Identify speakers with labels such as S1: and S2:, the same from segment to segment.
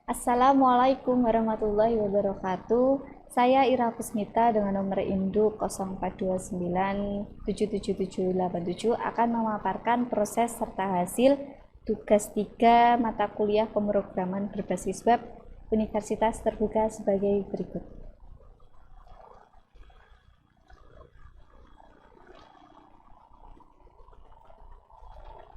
S1: Assalamualaikum warahmatullahi wabarakatuh. Saya Ira Kusmita dengan nomor induk 0429777787 akan memaparkan proses serta hasil tugas 3 mata kuliah pemrograman berbasis web Universitas Terbuka sebagai berikut.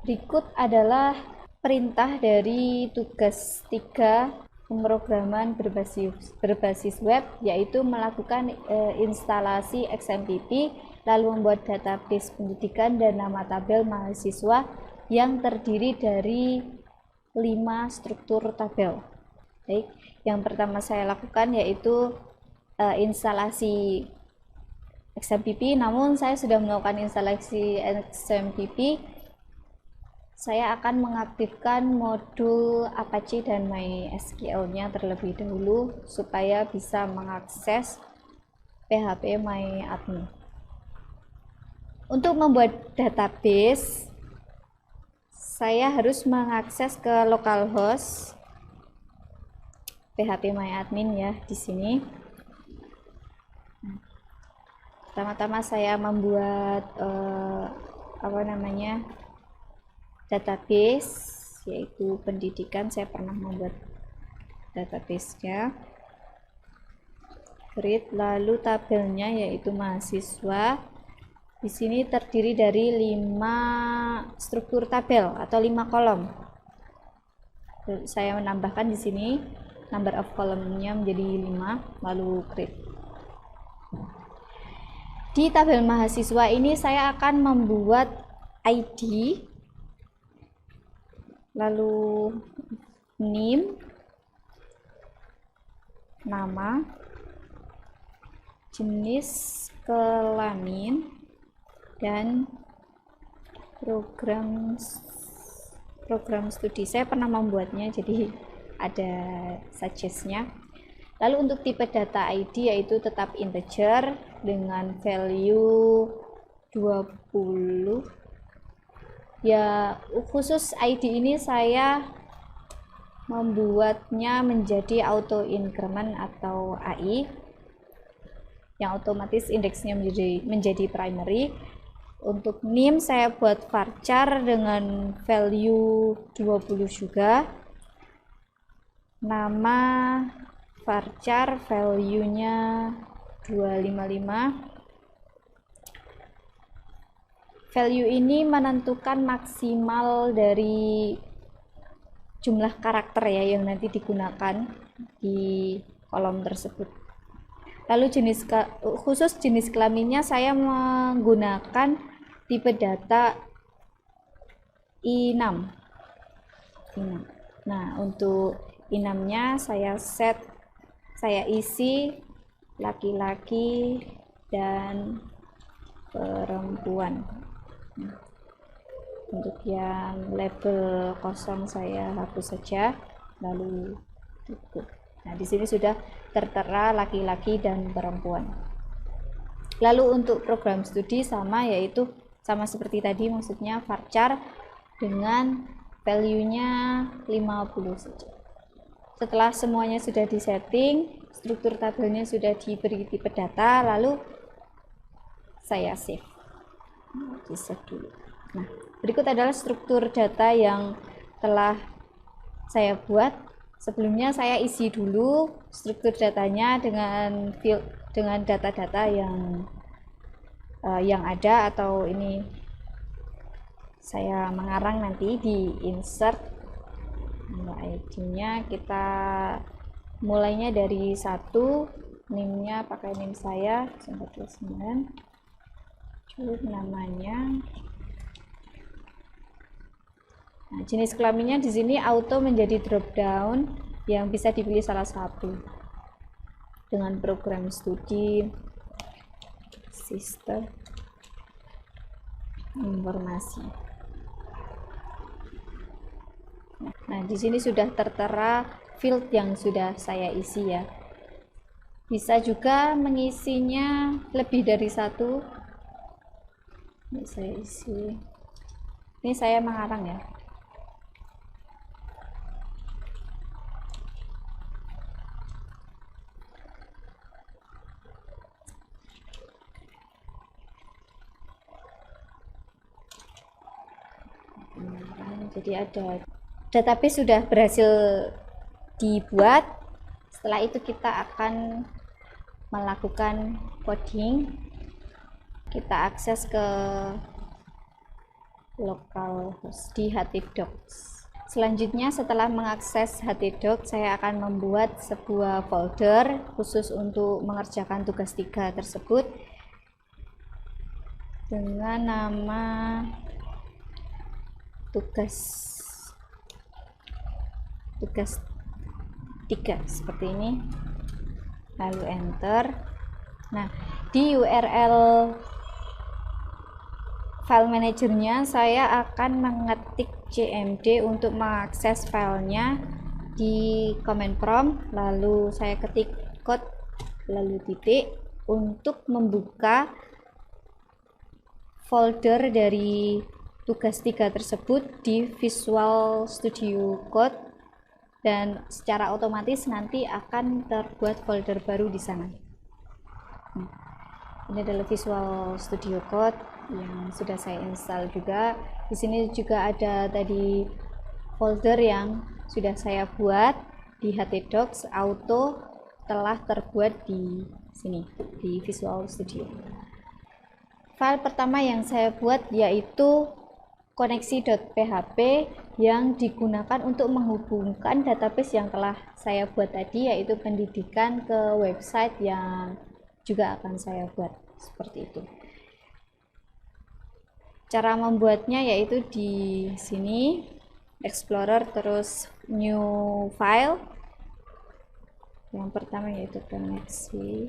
S1: Berikut adalah perintah dari tugas 3 pemrograman berbasis web, yaitu melakukan instalasi XMPP, lalu membuat database pendidikan dan nama tabel mahasiswa yang terdiri dari 5 struktur tabel. Baik, yang pertama saya lakukan yaitu instalasi XMPP, namun saya sudah melakukan instalasi XMPP. Saya akan mengaktifkan modul Apache dan MySQL-nya terlebih dahulu supaya bisa mengakses PHP MyAdmin. Untuk membuat database, saya harus mengakses ke localhost PHP MyAdmin ya di sini. Pertama-tama saya membuat database, yaitu pendidikan. Saya pernah membuat database-nya, create, lalu tabelnya yaitu mahasiswa. Di sini terdiri dari 5 struktur tabel atau 5 kolom. Saya menambahkan di sini number of column-nya menjadi 5, lalu create. Di tabel mahasiswa ini saya akan membuat ID, lalu NIM, nama, jenis kelamin, dan program studi. Saya pernah membuatnya, jadi ada suggest-nya. Lalu untuk tipe data ID yaitu tetap integer dengan value 20. Ya, khusus ID ini saya membuatnya menjadi auto increment atau AI, yang otomatis indeksnya menjadi primary. Untuk NIM saya buat varchar dengan value 20 juga. Nama varchar value-nya 255. Value ini menentukan maksimal dari jumlah karakter ya yang nanti digunakan di kolom tersebut. Lalu khusus jenis kelaminnya saya menggunakan tipe data I6. Nah, untuk I6-nya saya isi laki-laki dan perempuan. Untuk yang label kosong saya hapus saja, lalu tutup. Nah, di sini sudah tertera laki-laki dan perempuan. Lalu untuk program studi yaitu sama seperti tadi, maksudnya varchar dengan value-nya 50 saja. Setelah semuanya sudah disetting, struktur tabelnya sudah diberi tipe data, lalu saya save. Di save dulu. Nah, berikut adalah struktur data yang telah saya buat. Sebelumnya saya isi dulu struktur datanya dengan data-data yang ada, atau ini saya mengarang nanti di insert. ID-nya kita mulainya dari 1, NIM-nya pakai NIM saya 49, namanya. Nah, jenis kelaminnya di sini auto menjadi drop down yang bisa dipilih salah satu dengan program studi, sistem informasi. Nah, di sini sudah tertera field yang sudah saya isi ya. Bisa juga mengisinya lebih dari 1. Ini saya isi. Ini saya mengarang ya. jadi ada database sudah berhasil dibuat. Setelah itu kita akan melakukan coding. Kita akses ke localhost di htdocs. Selanjutnya setelah mengakses htdocs, saya akan membuat sebuah folder khusus untuk mengerjakan tugas 3 tersebut dengan nama tugas 3 seperti ini, lalu enter. Nah, di URL file manajernya saya akan mengetik cmd untuk mengakses filenya di command prompt, lalu saya ketik code lalu titik untuk membuka folder dari tugas 3 tersebut di Visual Studio Code, dan secara otomatis nanti akan terbuat folder baru di sana. Ini adalah Visual Studio Code yang sudah saya install juga. Di sini juga ada tadi folder yang sudah saya buat di htdocs, auto telah terbuat di sini di Visual Studio. File pertama yang saya buat yaitu koneksi.php yang digunakan untuk menghubungkan database yang telah saya buat tadi, yaitu pendidikan, ke website yang juga akan saya buat seperti itu. Cara membuatnya yaitu di sini Explorer, terus new file. Yang pertama yaitu koneksi.php.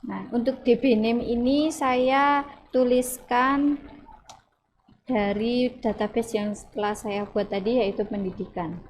S1: Nah, untuk DB name ini saya tuliskan dari database yang setelah saya buat tadi, yaitu pendidikan.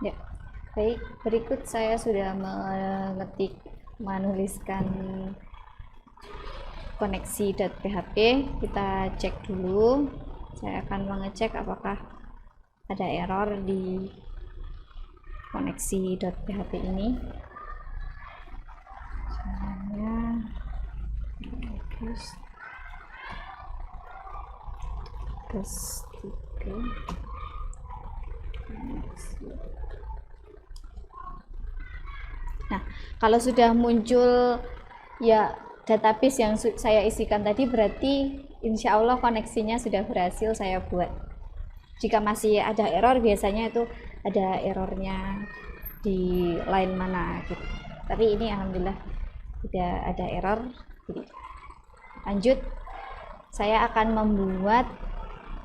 S1: Ya, baik. Berikut saya sudah menuliskan koneksi.php. Kita cek dulu. Saya akan mengecek apakah ada error di koneksi.php ini. Caranya terus 3. Nah, kalau sudah muncul ya database yang saya isikan tadi, berarti insya Allah koneksinya sudah berhasil saya buat. Jika masih ada error, biasanya itu ada errornya di line mana gitu. tapi ini alhamdulillah tidak ada error. Jadi lanjut, saya akan membuat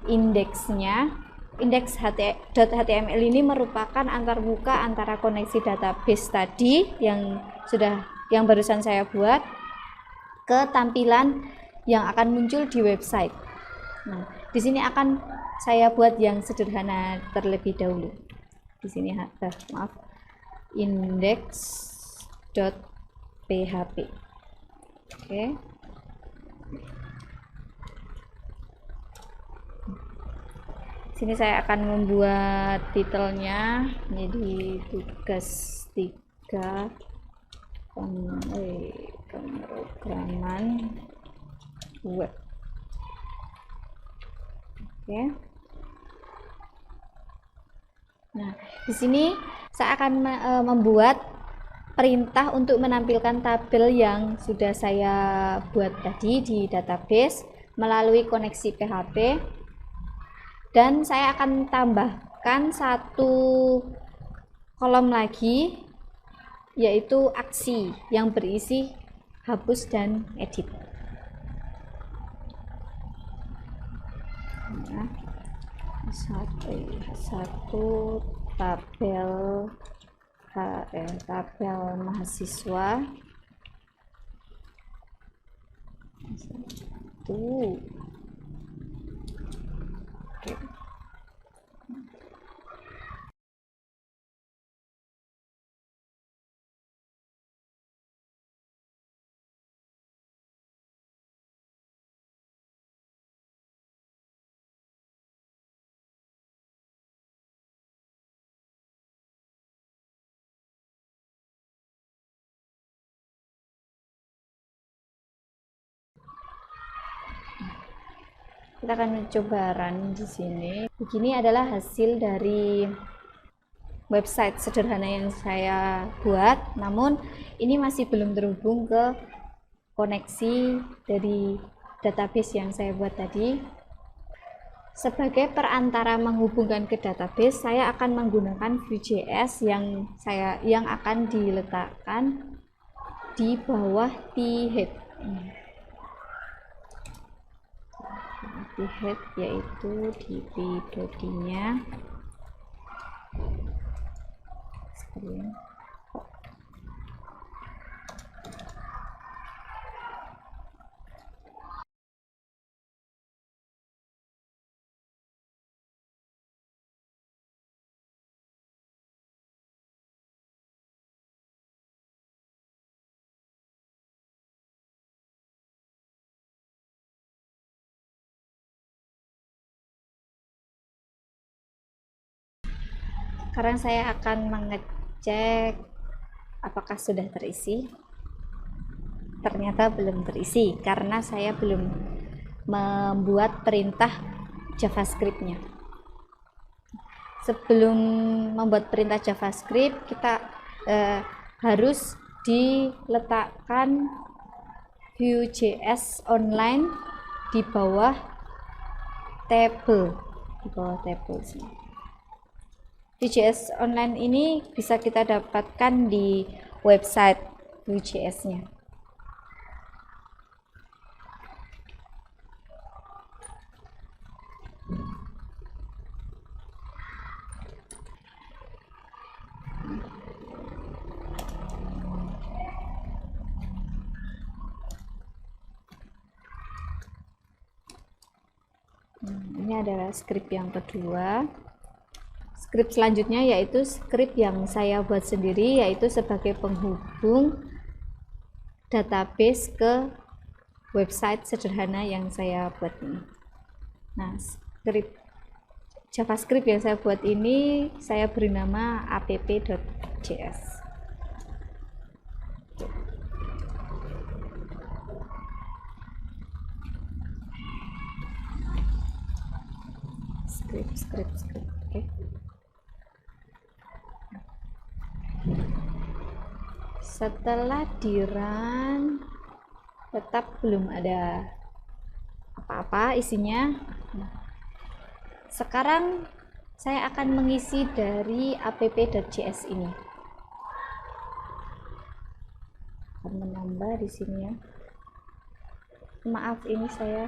S1: indeksnya. Indeks .html ini merupakan antarmuka antara koneksi database tadi yang barusan saya buat ke tampilan yang akan muncul di website. Nah, di sini akan saya buat yang sederhana terlebih dahulu. Di sini index.php. Oke. Sini saya akan membuat titelnya jadi tugas 3 pemrograman web. Oke. Nah, di sini saya akan membuat perintah untuk menampilkan tabel yang sudah saya buat tadi di database melalui koneksi PHP, dan saya akan tambahkan satu kolom lagi, yaitu aksi yang berisi hapus dan edit. Nah, satu tabel mahasiswa, satu. Oke. Kita akan mencoba run di sini. Begini adalah hasil dari website sederhana yang saya buat, namun ini masih belum terhubung ke koneksi dari database yang saya buat tadi. Sebagai perantara menghubungkan ke database, saya akan menggunakan Vue.js yang akan diletakkan di bawah t-head. T-head yaitu di body-nya. Sekarang saya akan mengecek apakah sudah terisi. Ternyata belum terisi karena saya belum membuat perintah JavaScript-nya. Sebelum membuat perintah JavaScript, kita harus diletakkan Vue.js online di bawah table, sini. Vue.js online ini bisa kita dapatkan di website Vue.js-nya. Ini adalah script yang kedua. Script selanjutnya yaitu script yang saya buat sendiri, yaitu sebagai penghubung database ke website sederhana yang saya buat ini. Nah, script JavaScript yang saya buat ini saya beri nama app.js. Script. Oke. Setelah di run tetap belum ada apa-apa isinya. Sekarang saya akan mengisi dari app.js ini. akan menambah di sini ya. Maaf, ini saya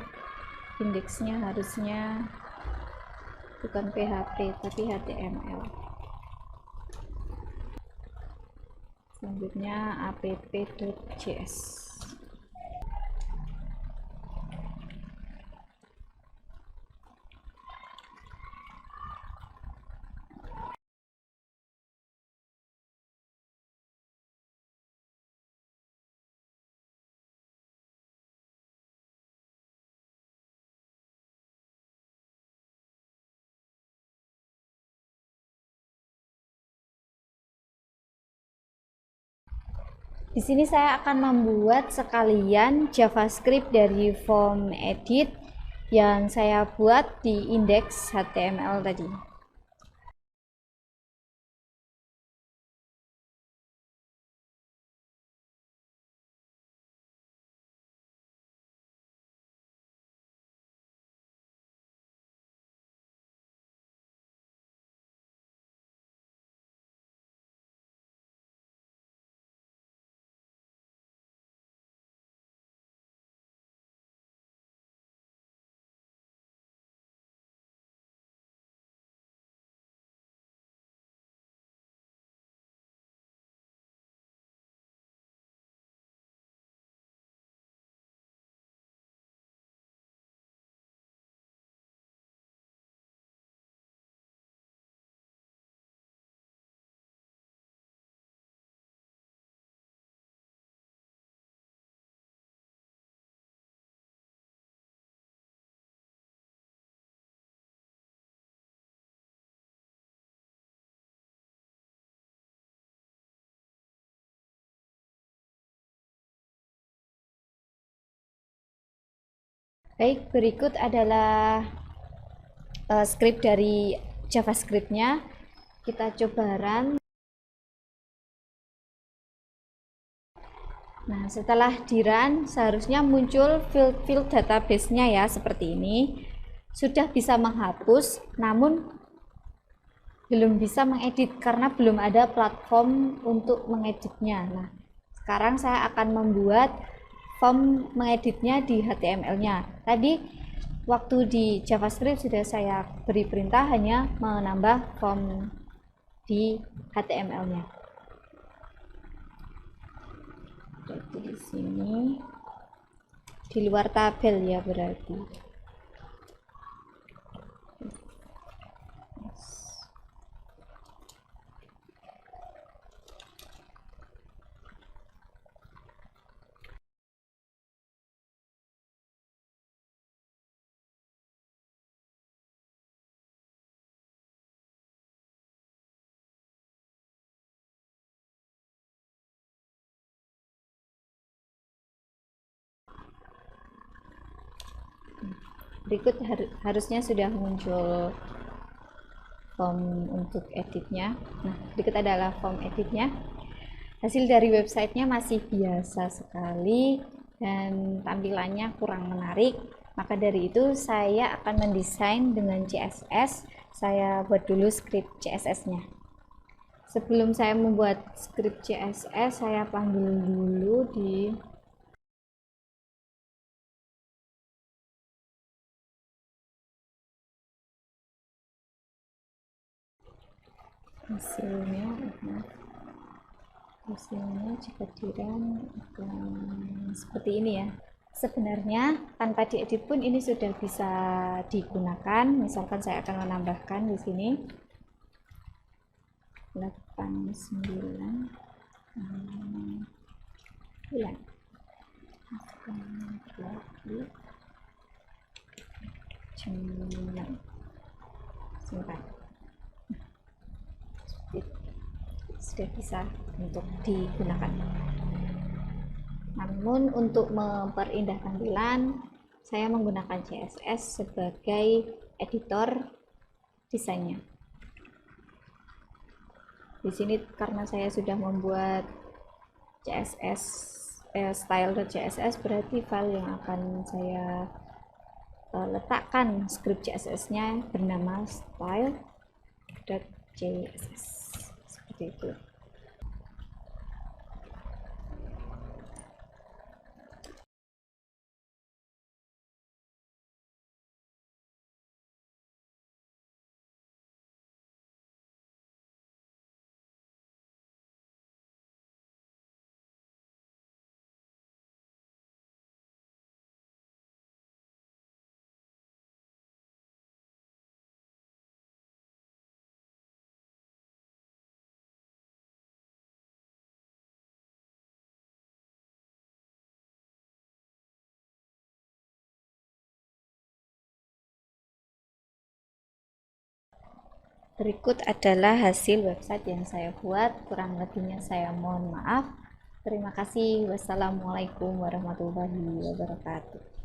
S1: indeksnya harusnya bukan PHP tapi HTML. Selanjutnya app.js. Di sini saya akan membuat sekalian JavaScript dari form edit yang saya buat di indeks HTML tadi. Baik, berikut adalah script dari JavaScript-nya. Kita coba run. Nah, setelah di run seharusnya muncul field database-nya ya, seperti ini. Sudah bisa menghapus, namun belum bisa mengedit karena belum ada platform untuk mengeditnya. Nah, sekarang saya akan membuat form mengeditnya di HTML-nya. Tadi waktu di JavaScript sudah saya beri perintah hanya menambah form di HTML-nya. Jadi di sini di luar tabel ya berarti. Berikut harusnya sudah muncul form untuk editnya. Nah, berikut adalah form editnya. Hasil dari websitenya masih biasa sekali dan tampilannya kurang menarik. Maka dari itu saya akan mendesain dengan CSS. Saya buat dulu script CSS-nya. Sebelum saya membuat script CSS, saya panggil dulu di hasilnya jika dirun akan seperti ini ya. Sebenarnya tanpa diedit pun ini sudah bisa digunakan. Misalkan saya akan menambahkan di sini 89 bulan jam 6 simpan. Sudah bisa untuk digunakan. Namun untuk memperindah tampilan saya menggunakan CSS sebagai editor desainnya. Di sini karena saya sudah membuat CSS style.css, berarti file yang akan saya letakkan script CSS-nya bernama style.css. Seperti itu. Berikut adalah hasil website yang saya buat, kurang lebihnya saya mohon maaf. Terima kasih. Wassalamualaikum warahmatullahi wabarakatuh.